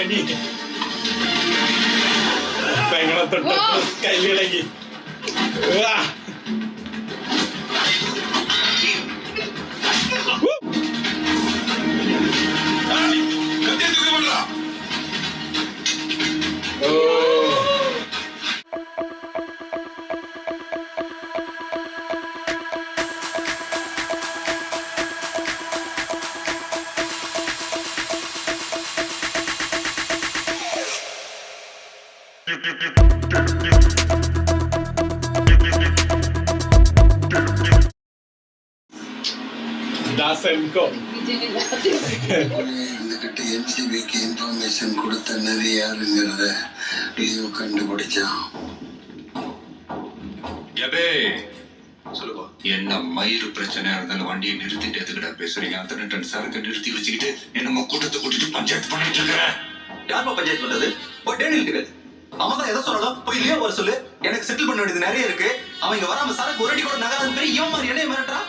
കൈവിളങ്ങി പെങ്ങളെ തൊട്ട് കൈവിളങ്ങി. இருந்துகிட்டு எம்சிபிக்கு இன்ஃபர்மேஷன் கொடுத்த நரி யாருங்கிறத லீவ் கண்டுபிடிச்சான். என்ன மயிறு பிரச்சனை இருந்தாலும் வண்டியை நிறுத்திட்டு எதுக்கிட்ட பேசுறீங்க? அத்தனை டன் சரக்கு நிறுத்தி வச்சுக்கிட்டு என்னமோ கூட்டத்தை கூட்டிட்டு பஞ்சாயத்து பண்ணிட்டு இருக்கிற. யாருமா பஞ்சாயத்து பண்றது? அவன் தான் எதை சொன்னாலும் போய் லீவ் வர சொல்லு. எனக்கு செட்டில் பண்ண வேண்டியது நிறைய இருக்கு. அவன் இங்க வராம சரக்கு ஒரு அடி கூட நகராது பேர் இவன் மாதிரி என்னைய மிரட்டுறான்.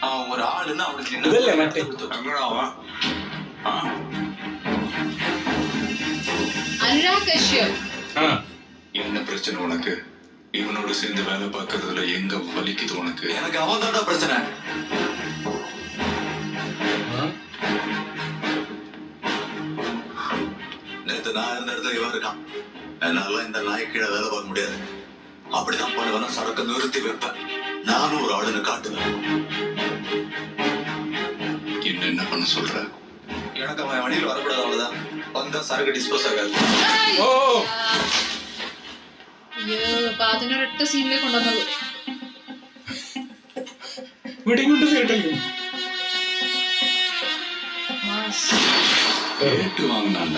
அவன் ஒரு ஆளுன்னு அவனுக்கு என்ன பிரச்சனை உனக்கு? இவனோட சேர்ந்து வேலை பார்க்கறதுல எங்க வலிக்குது உனக்கு? எனக்கு அவன் தான் பிரச்சனை. நேத்து நான் இருந்த இடத்துல இவன் இருக்கான். என்னால இந்த நாய் கீழே வேலை பார்க்க முடியாது. அப்படிதான் பண்ணுவேன். சரக்கு நிறுத்தி வைப்பேன். நானும் ஒரு ஆளுன்னு காட்டுவேன். என்ன பண்ண சொல்ற? எனக்கு அவன் வண்டியில் வரக்கூடாது. அவ்வளவுதான். வந்தா சரக்கு டிஸ்போஸ் ஆகாது. അതിനൊരൊറ്റ സീനിലേ കൊണ്ടുവന്നുള്ളൂ. വാങ്ങണ്ട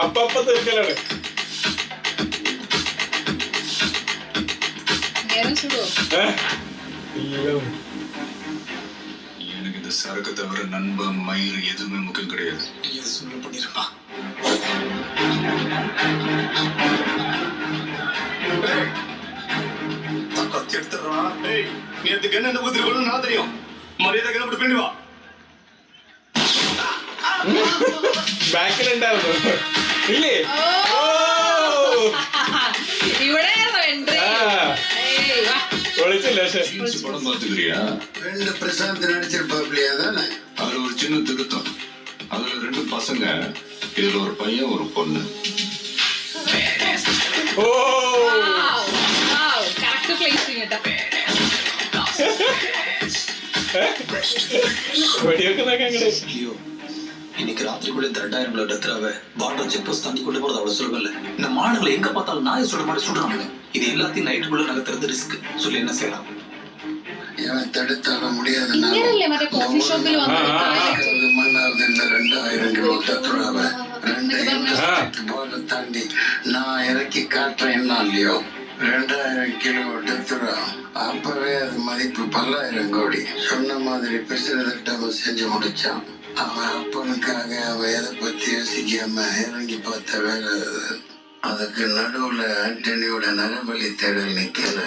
അപ്പ തീർക്കലാണ്. எனக்கு இந்த சரக்கு தவிர நண்பன் மயிறு எதுவுமே முக்கியம் கிடையாது. பண்ணிருப்பா எடுத்துறான். நீ அதுக்கு என்ன ஊத்திருக்கணும் நான் தெரியும். மரியாதை அப்படி பண்ணி வா. ബാക്കിലുണ്ടായിരുന്നു ഇല്ലേ? படம் பாத்துக்கிறியா? ரெண்டு பிரசாந்த் நடிச்சிருப்பாப்லையா தானே? அதுல ஒரு சின்ன திருத்தம். அதுல 2 பசங்க, இதுல ஒரு பையன் ஒரு பொண்ணு. இன்னைக்கு ராத்திரிக்குள்ள இந்த 2000 டெத்ராவை பார்டர் செக் போஸ்ட் தாண்டி கொண்டு போறது அவ்வளவு சுலபம் இல்ல. இந்த மாடுகளை எங்க பார்த்தாலும் நாயை சுடுற மாதிரி சுடுறாங்க. இது எல்லாத்தையும் நைட்டுக்குள்ள நகர்த்துறது ரிஸ்க். சொல்லி என்ன செய்யலாம்? இவன் தடுத்தால முடியாதுன்னா 2000 கிலோ டெத்ராவை 2 தாண்டி நான் இறக்கி காட்டுறேன்னா இல்லையோ 2000 கிலோ டெத்ரா அப்பவே அது மதிப்பு 10,000 கோடி. சொன்ன மாதிரி பிரச்சனை செஞ்சு முடிச்சான். அவன் அப்பனுக்காக அவன் எதை பத்தி யோசிக்காம இறங்கி பார்த்த வேலை அது. அதுக்கு நடுவுல ஆண்டனியோட நரபலி தேடல் நிக்கல.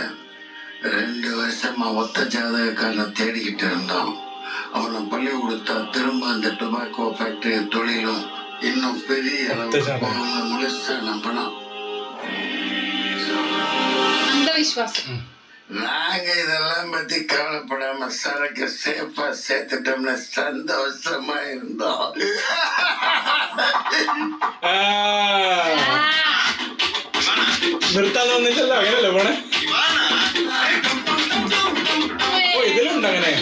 2 வருஷமா ஒத்த ஜாதகக்காரனை தேடிக்கிட்டு இருந்தான். அவனை பள்ளி கொடுத்தா திரும்ப அந்த டொபாக்கோ ஃபேக்டரி தொழிலும் இன்னும் பெரிய அளவுக்கு முழுசா நம்பினான். நாங்க இதெல்லாம் பத்தி கவலைப்படாம சரக்கு சேஃபா சேர்த்துட்டோம்னு சந்தோஷமா இருந்தோம். നിർത്താൻ തോന്നില്ലല്ലോ. അങ്ങനല്ലേ പോണേ? ഇതിലുണ്ട് അങ്ങനെ.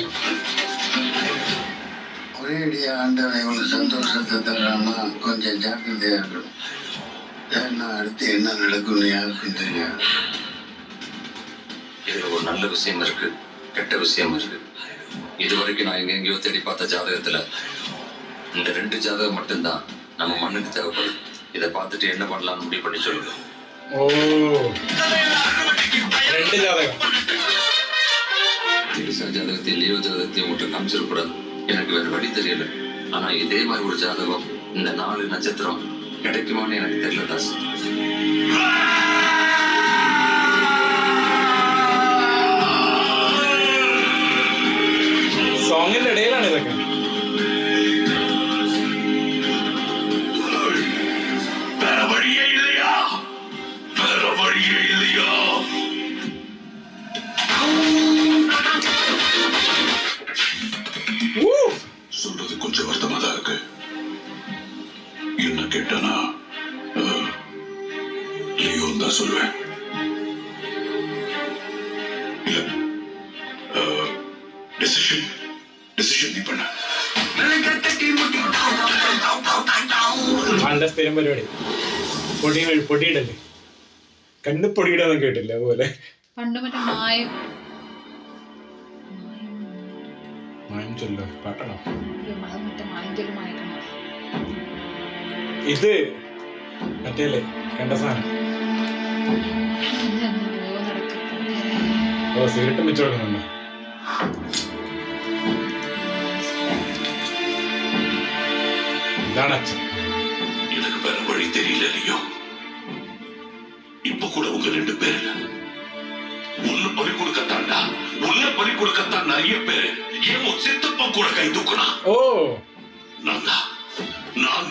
ஒரேடியா ஆண்டவன் இவ்வளவு சந்தோஷத்தை தர்றான்னா கொஞ்சம் ஜாக்கிரதையா இருக்கணும். ஏன்னா அடுத்து என்ன நடக்கும்னு யாருக்கும் தெரியாது. இதுல ஒரு நல்ல விஷயம் இருக்கு, கெட்ட விஷயம் இருக்கு. இது வரைக்கும் நான் எங்கெங்கயோ தேடி பார்த்த ஜாதகத்துல இந்த 2 ஜாதகம் மட்டும்தான் நம்ம மண்ணுக்கு தேவைப்படும். இதை பார்த்துட்டு என்ன பண்ணலாம்னு முடிவு பண்ணி சொல்லுங்க. ஜாதகத்தையும் லியோ ஜாதகத்தையும் மட்டும் காமிச்சிடக்கூடாது. எனக்கு வேற வழி தெரியல. ஆனா இதே மாதிரி ஒரு ஜாதகம் இந்த 4 நட்சத்திரம் கிடைக்குமான்னு எனக்கு தெரியல தாஸ். தான் சொல்லுவேன். இல்ல டிசிஷன் நீ பண்ண. ആളുടെ സ്ഥിരം പരിപാടി പൊടിയിടല്ലേ, കണ്ണ് പൊടിയിടാന്ന് കേട്ടില്ല അതുപോലെ. പണ്ട് മറ്റേ മായം മായം ചൊല്ലോ പാട്ടാണോ മറ്റേ മായം ചൊല്ലു മായക്കണ്ട. ഇത് മറ്റേല്ലേ കണ്ട സാധനം. ഓ സിഗരറ്റും വെച്ചു കൊടുക്കുന്നുണ്ടോ? ഇതാണ് അച്ഛൻ. எனக்கு வேற வழி தெரியல லியோ. இப்ப கூட உங்க 2 பேர்ல உன்னை பலி கொடுக்கத்தான் நிறைய பேரு ஏன் சித்தப்பா கூட கை தூக்குனா. ഓ நான்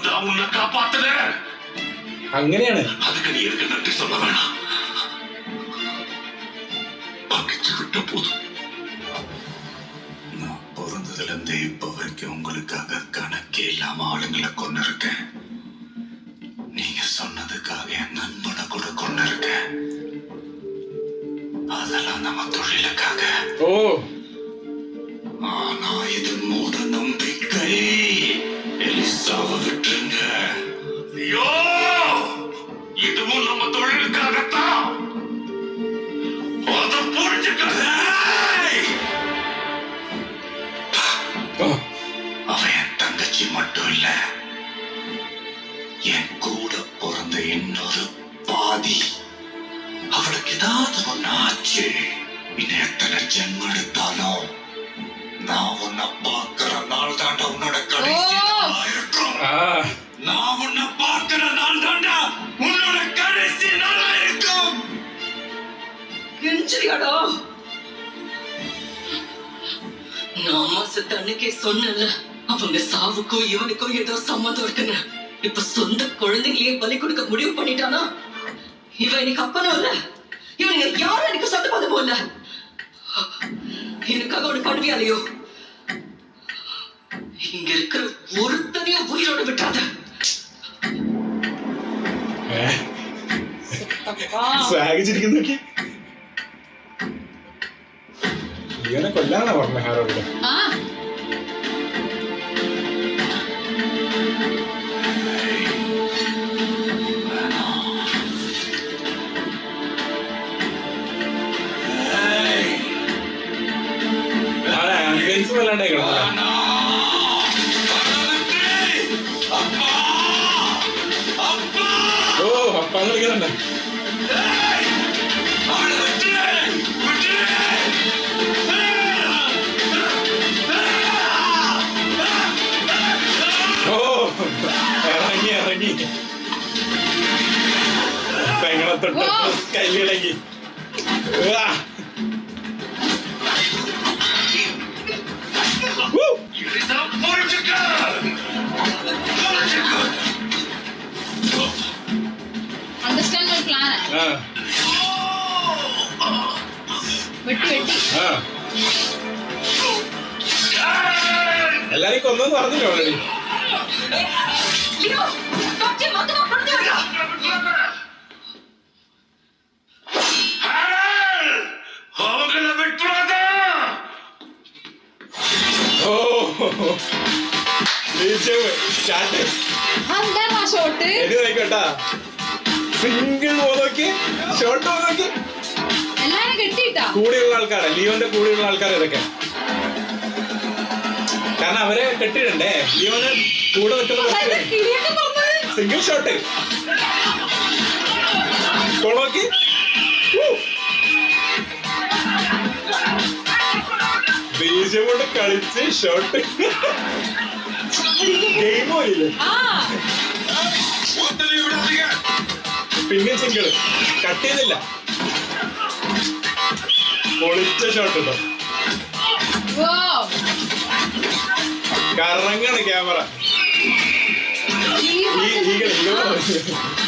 தான் உன்னை காப்பாத்துறேன். അങ്ങനെയാണ്. அதுக்கு நீ எனக்கு நன்றி சொல்ல வேணாம். பகிச்சு விட்ட போதும். நான் பிறந்ததுல இருந்து இப்ப வரைக்கும் உங்களுக்காக கணக்கே இல்லாம ஆளுங்களை கொண்டு இருக்கேன். நீங்க சொன்னதுக்காக என் நண்பனை கூட கொண்டு இருக்கேன். அதெல்லாம் நம்ம தொழிலுக்காக. ഓ ஆனா இது மூட நம்பிக்கை. எலிசாவை விட்டுருங்க. ஐயோ இதுவும் நம்ம தொழிலுக்காகத்தான். அதை புரிஞ்சுக்கிறேன். ഓ அவன் என் தங்கச்சி மட்டும் இல்ல, என் கூட பிறந்த இன்னொரு பாதி. அவளுக்கு ஏதாவது ஒண்ணு ஆச்சு, இன்னும் எத்தனை ஜென்மம் எடுத்தாலும் நான் உன்னை பார்க்கிற நாள் தாண்டா உன்னோட கடைசி நாளா இருக்கும். ആ நான் உன்னை பார்க்கிற நாள் தாண்டா உன்னோட கடைசி நாளா இருக்கும். கெஞ்சிரியாடா, நான் அம்மா செத்த அன்னைக்கே சொன்னல, அவங்க சாவுக்கும் இவனுக்கும் ஏதோ சம்மந்தம் இருக்குன்னு. இப்ப சொந்த குழந்தைங்களையே பலி கொடுக்க முடிவு பண்ணிட்டானா? இவன் எனக்கு அப்பனும் இல்ல, இவனுங்க யாரும் எனக்கு சொந்த பதமும் இல்ல. எனக்காக அவனு பண்ணுவியாலையோ? இங்க இருக்கிற ஒருத்தனையும் உயிரோடு விட்டாத. സ്വാഗിച്ചിരിക്കുന്നു നോക്കി. ഇവനെ കൊല്ലാനാ പറഞ്ഞ ഹാരോട്. ആ ആംബുലൻസ് വല്ലാണ്ടേ കിടന്നല്ലോ. ഓ അപ്പാന്ന് വിളിക്കുന്നുണ്ട്. ഓ ഇറങ്ങി പെങ്ങളെ തൊട്ട് കല്ലിളക്കി. Understand my plan. വെട്ടി എല്ലാരും കൊന്നെന്ന് പറഞ്ഞില്ലേ ഓൾറെഡി. லியோ, டாக்டர் மொத்தமா படுத்து விடுறா. அவங்கள விட்டுறாத. ഓ സ്റ്റാർട്ട് എന്താണ് ആ ഷോട്ട്? എടി നോക്കട്ടാ. സിംഗിൾ നോക്കി ഷോർട്ട് നോക്കി. എല്ലാരും കെട്ടിയിട്ടാ കൂടെയുള്ള ആൾക്കാരാ, ലിയോന്റെ കൂടെയുള്ള ആൾക്കാർ ഇതൊക്കെ. കാരണം അവരെ കെട്ടിടണ്ടേ. ലിയോന് കൂടെ നിൽക്കുന്ന കിളിയൊക്കെ പറഞ്ഞത്. സിംഗിൾ ഷോട്ട് നോക്കി. ബീജം കൊണ്ട് കളിച്ച് ഷോട്ട് ഗെയിമോ ഇല്ലേ. ആ പിന്നെ സിംഗിൾ കട്ട് ചെയ്തില്ല. പൊളിച്ച ഷോട്ട് കേട്ടോ. വാവ്, കറങ്ങാണ് ക്യാമറ.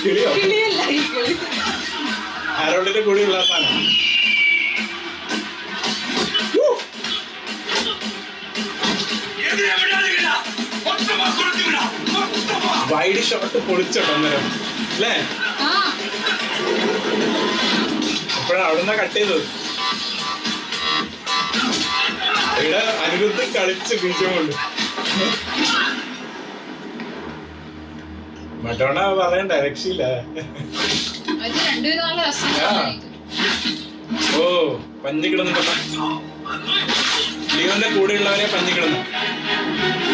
കിളിയോ കിളിയല്ല ഈ കിളി. ആരോടിന്റെ കൂടെയുള്ള സാധനം. വൈഡ് ഷോട്ട് പൊളിച്ചോട്ടോ അന്നേരം അല്ലേ? ആ അപ്പോഴാണ് അവിടുന്ന് കട്ട് ചെയ്തത്. ഇവിടെ അനിരുദ്ധ് കളിച്ച് ബീജമുണ്ട്. മറ്റോണ പറയണ്ട, രക്ഷയില്ല. അത് രണ്ടുപേരും നല്ല രസം. ഓ പഞ്ഞി കിടന്നിട്ട ലിയോന്റെ കൂടെയുള്ളവരെ പഞ്ഞി കിടന്നു.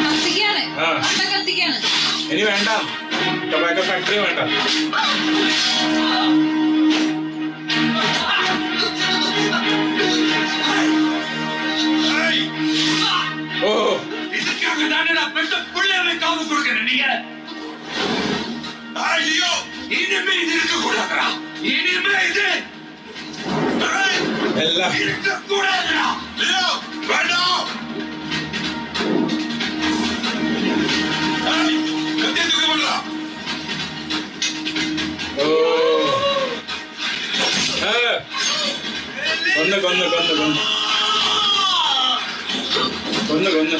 കത്തിക്കാണ്, ആ കത്തിക്കാണ്. ഇനി വേണ്ട, ടൊബാക്കോ ഫാക്ടറി വേണ്ട. ഓ എല്ലാം ഓ കൊന്ന് കൊന്ന് കൊന്ന് കൊന്ന് കൊന്ന് കൊന്ന്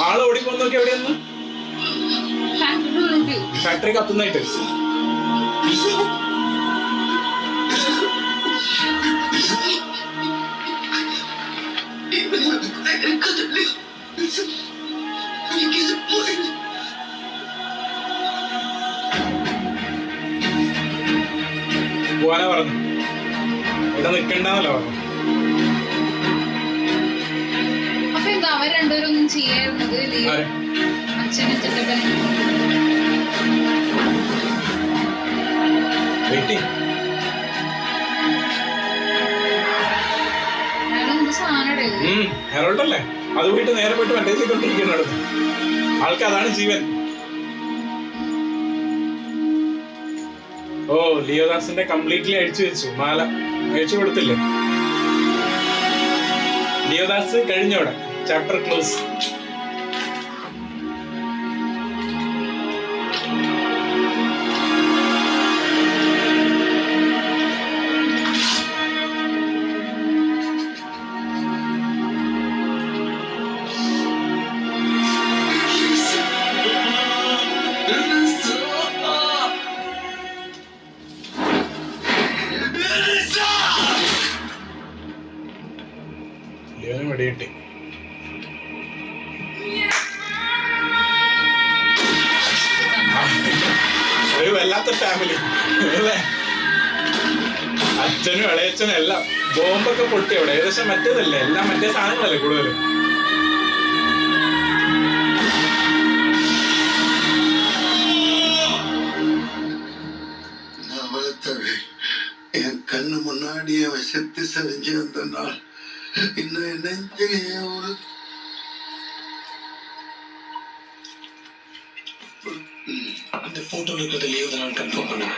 ആള് ഓടിപ്പോന്നൊക്കെ എവിടെയൊന്ന് ഫാക്ടറി കത്തുന്നായിട്ട്. പോവാനാ പറഞ്ഞു, ഇവിടെ നിക്കണ്ടെന്നല്ലോ പറഞ്ഞു. അപ്പൊ എന്താ അവർ രണ്ടുപേരും ഒന്നും ചെയ്യാറുള്ളത്? അച്ഛനും ചിറ്റപ്പനും ഹെറോൾഡല്ലേ അത് പോയിട്ട് നേരെ പോയിട്ട് മറ്റേ ചെയ്തോണ്ടിരിക്കുന്നത്. ആൾക്ക് അതാണ് ജീവൻ. ഓ ലിയോദാസിന്റെ കംപ്ലീറ്റ്ലി അഴിച്ചു വെച്ചു, മാല അഴിച്ചു കൊടുത്തില്ലേ. ലിയോദാസ് കഴിഞ്ഞവിടെ, ചാപ്റ്റർ ക്ലോസ്. ലിയോനെ വെടിയിട്ടി. ഒരു വല്ലാത്ത ഫാമിലി അല്ലേ, അച്ഛനും ഇളയച്ഛനും എല്ലാം. ബോംബൊക്കെ പൊട്ടി അവിടെ, ഏകദേശം മറ്റേതല്ലേ, എല്ലാം മറ്റേ സാധനങ്ങളല്ലേ കൂടുതലും. என் கண்ணு முன்னாடியே செத்து சரிஞ்சு வந்த நாள் இன்னும் என் நெஞ்சிலேயே ஒரு இந்த போட்டோல இருக்கிறது லியோதான் கன்ஃபார்ம் பண்ணுங்க.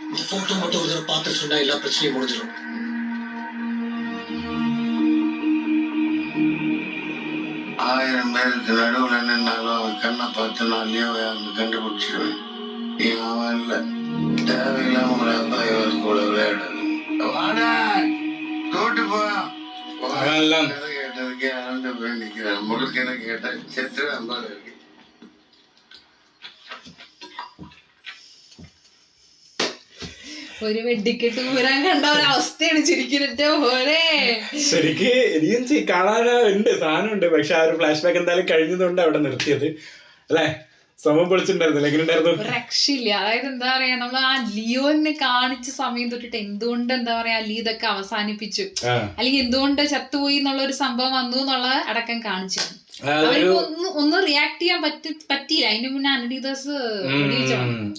இந்த போட்டோ மட்டும் ஒரு தடவை பார்த்து சொன்னா எல்லா பிரச்சனையும் முடிஞ்சிடும். ஆயிரம் பேருக்கு நடுவில் நின்னாலும் அவன் கண்ணை பார்த்து நான் லியோவை கண்டுபிடிச்சிடுவேன். அவன் இல்லை, தேவையில்லாம உங்களை அப்பா இவர் கூட விளையாடுது. வாடா கூட்டு போ. கேட்டதுக்கு ஆனந்த போய் நிற்கிறேன். முழுக்க என்ன கேட்டேன், செத்து அம்பாள் இருக்கு. ഒരു വെടിക്കെട്ട് ഊരാൻ കണ്ട ഒരവസ്ഥയാണ് ചിരിക്കിന്റെ പോലെ. ശരിക്ക് എനിക്കും കാണാനുണ്ട്, സാധനമുണ്ട്. പക്ഷെ ആ ഒരു ഫ്ലാഷ് ബാക്ക് എന്തായാലും കഴിഞ്ഞതുകൊണ്ട് അവിടെ നിർത്തിയത് അല്ലേ. സമയം പൊളിച്ചിട്ടുണ്ടായിരുന്നില്ല, എങ്ങനെ ഉണ്ടായിരുന്നു? രക്ഷയില്ല. അതായത് എന്താ പറയാ, നമ്മൾ ആ ലിയോനെ കാണിച്ച സമയം തൊട്ടിട്ട് എന്തുകൊണ്ട് എന്താ പറയാ ലീ ഇതൊക്കെ അവസാനിപ്പിച്ചു, അല്ലെങ്കിൽ എന്തുകൊണ്ട് ചത്തുപോയി എന്നുള്ള ഒരു സംഭവം വന്നു എന്നുള്ള അടക്കം കാണിച്ചു. അവർക്ക് ഒന്ന് റിയാക്ട് ചെയ്യാൻ പറ്റിയില്ല. അതിന് മുന്നേ അനിരുദ്ധസ്.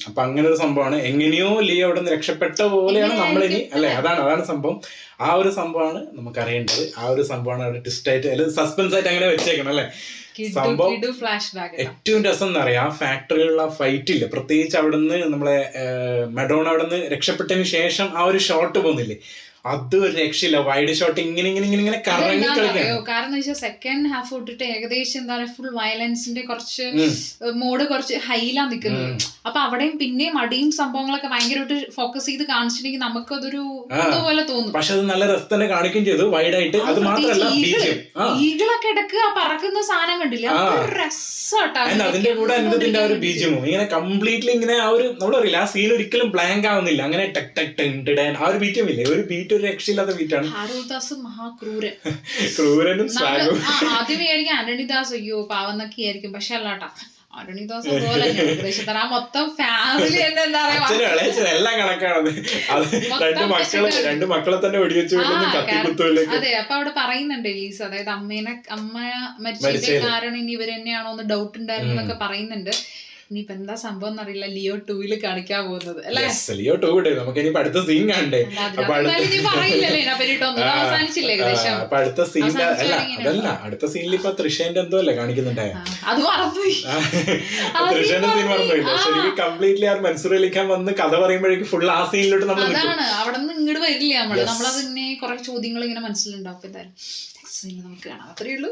അപ്പൊ അങ്ങനെ ഒരു സംഭവമാണ്. എങ്ങനെയോ ലീ അവിടെ നിന്ന് രക്ഷപ്പെട്ട പോലെയാണ് നമ്മളിനി അല്ലെ. അതാണ് സംഭവം. ആ ഒരു സംഭവമാണ് നമുക്ക് അറിയേണ്ടത്. ആ ഒരു സംഭവമാണ് അവിടെ ട്വിസ്റ്റ് ആയിട്ട് അല്ലെങ്കിൽ സസ്പെൻസ് ആയിട്ട് അങ്ങനെ വെച്ചേക്കണം അല്ലെ. സംഭവം ഏറ്റവും രസം എന്ന് പറയാം, ആ ഫാക്ടറിയിലുള്ള ഫൈറ്റ് ഇല്ല, പ്രത്യേകിച്ച് അവിടുന്ന് നമ്മളെ മെഡോണ അവിടെ നിന്ന് രക്ഷപ്പെട്ടതിന് ശേഷം ആ ഒരു ഷോട്ട് പോകുന്നില്ലേ, അത് ഒരു രക്ഷയില്ല. വൈഡ് ഷോട്ട് ഇങ്ങനെ ഇങ്ങനെ ഇങ്ങനെ ഇങ്ങനെ കറങ്ങി കളിക്കാം. കാരണം വെച്ചാൽ സെക്കൻഡ് ഹാഫ് തൊട്ടിട്ട് ഏകദേശം എന്താ പറയാ ഫുൾ വയലൻസിന്റെ കുറച്ച് മോഡ് കുറച്ച് ഹൈലാ നിൽക്കുന്നത്. അപ്പൊ അവിടെയും പിന്നെയും അടിയും സംഭവങ്ങളൊക്കെ ഭയങ്കരമായിട്ട് ഫോക്കസ് ചെയ്ത് കാണിച്ചിട്ടുണ്ടെങ്കിൽ നമുക്കതൊരു പോലെ തോന്നും. പക്ഷെ അത് നല്ല രസം തന്നെ കാണിക്കുകയും ചെയ്തു വൈഡ് ആയിട്ട്. അത് മാത്രമല്ല ഈകളൊക്കെ ഇടക്ക് ആ പറക്കുന്ന സാധനം കണ്ടില്ല, രസാട്ടാ. അതിന്റെ കൂടെ അതിന്റെ ഒരു ബീജിയമും ഇങ്ങനെ കംപ്ലീറ്റ്ലി ഇങ്ങനെ ആ ഒരു നമ്മൾ പറയില്ല ആ സീൻ ഒരിക്കലും ബ്ലാങ്ക് ആവുന്നില്ല. അങ്ങനെ ടെക് ടെക് ടെൻ ആ ഒരു ബീറ്റും ഇല്ലേ, ഒരു ബീറ്റ് ഒരു രക്ഷയില്ലാത്ത ബീറ്റാണ്. ഹാരൂദാസ് മഹാക്രൂരൻ, ക്രൂരനും സ്വാഗവും. ആദ്യമേ ആയിരിക്കും അരുണിദാസ് അയ്യോ പാവന്നൊക്കെ ആയിരിക്കും, പക്ഷെ അല്ലാട്ടാ അരുണിദാസ് അതുപോലെ ആ മൊത്തം ഫാമിലി എന്താ പറയാ എല്ലാം കണക്കാണത്. അത് രണ്ട് മക്കളെ തന്നെ വെടിവെച്ച് കത്തിക്കുത്തൂലേക്ക്. അതെ. അപ്പൊ അവിടെ പറയുന്നുണ്ട് എലീസ്, അതായത് അമ്മ മരിച്ചതിന്റെ കാരണം ഇനി ഇവർ തന്നെയാണോ എന്ന് ഡൗട്ട് ഉണ്ടായിരുന്നു എന്നൊക്കെ പറയുന്നുണ്ട്. ഇനിയിപ്പോ എന്താ സംഭവം എന്നറിയില്ല. ലിയോ 2 കാണിക്കാൻ പോകുന്നത് അല്ലേ? ലിയോ 2 നമുക്ക് ഇനിയിപ്പോ അടുത്ത സീൻ കാണണ്ടേ? അവസാനിച്ചില്ലേ ഏകദേശം? അപ്പൊ അടുത്ത സീൻ അതല്ല, അടുത്ത സീനിൽ ഇപ്പൊ തൃശ്ശേന്റെ എന്തോ അല്ലേ കാണിക്കുന്നുണ്ടേ? അത് മറന്നുപോയി. തൃശ്ശേന്റെ സീൻ മറന്നുപോയില്ല. ശരിക്കും കംപ്ലീറ്റ്ലി ആ മൻസൂർ അലിഖാൻ വന്ന് കഥ പറയുമ്പോഴേക്കും ഫുൾ ആ സീനിലോട്ട് നമ്മൾ അതാണ്. അവിടെ നിന്ന് ഇങ്ങോട്ട് വരില്ല നമ്മളത് തന്നെ കുറെ ചോദ്യങ്ങൾ ഇങ്ങനെ മനസ്സിലുണ്ടാവും. അപ്പൊ എന്തായാലും നമുക്ക് കാണാം. അത്രയേ ഉള്ളൂ.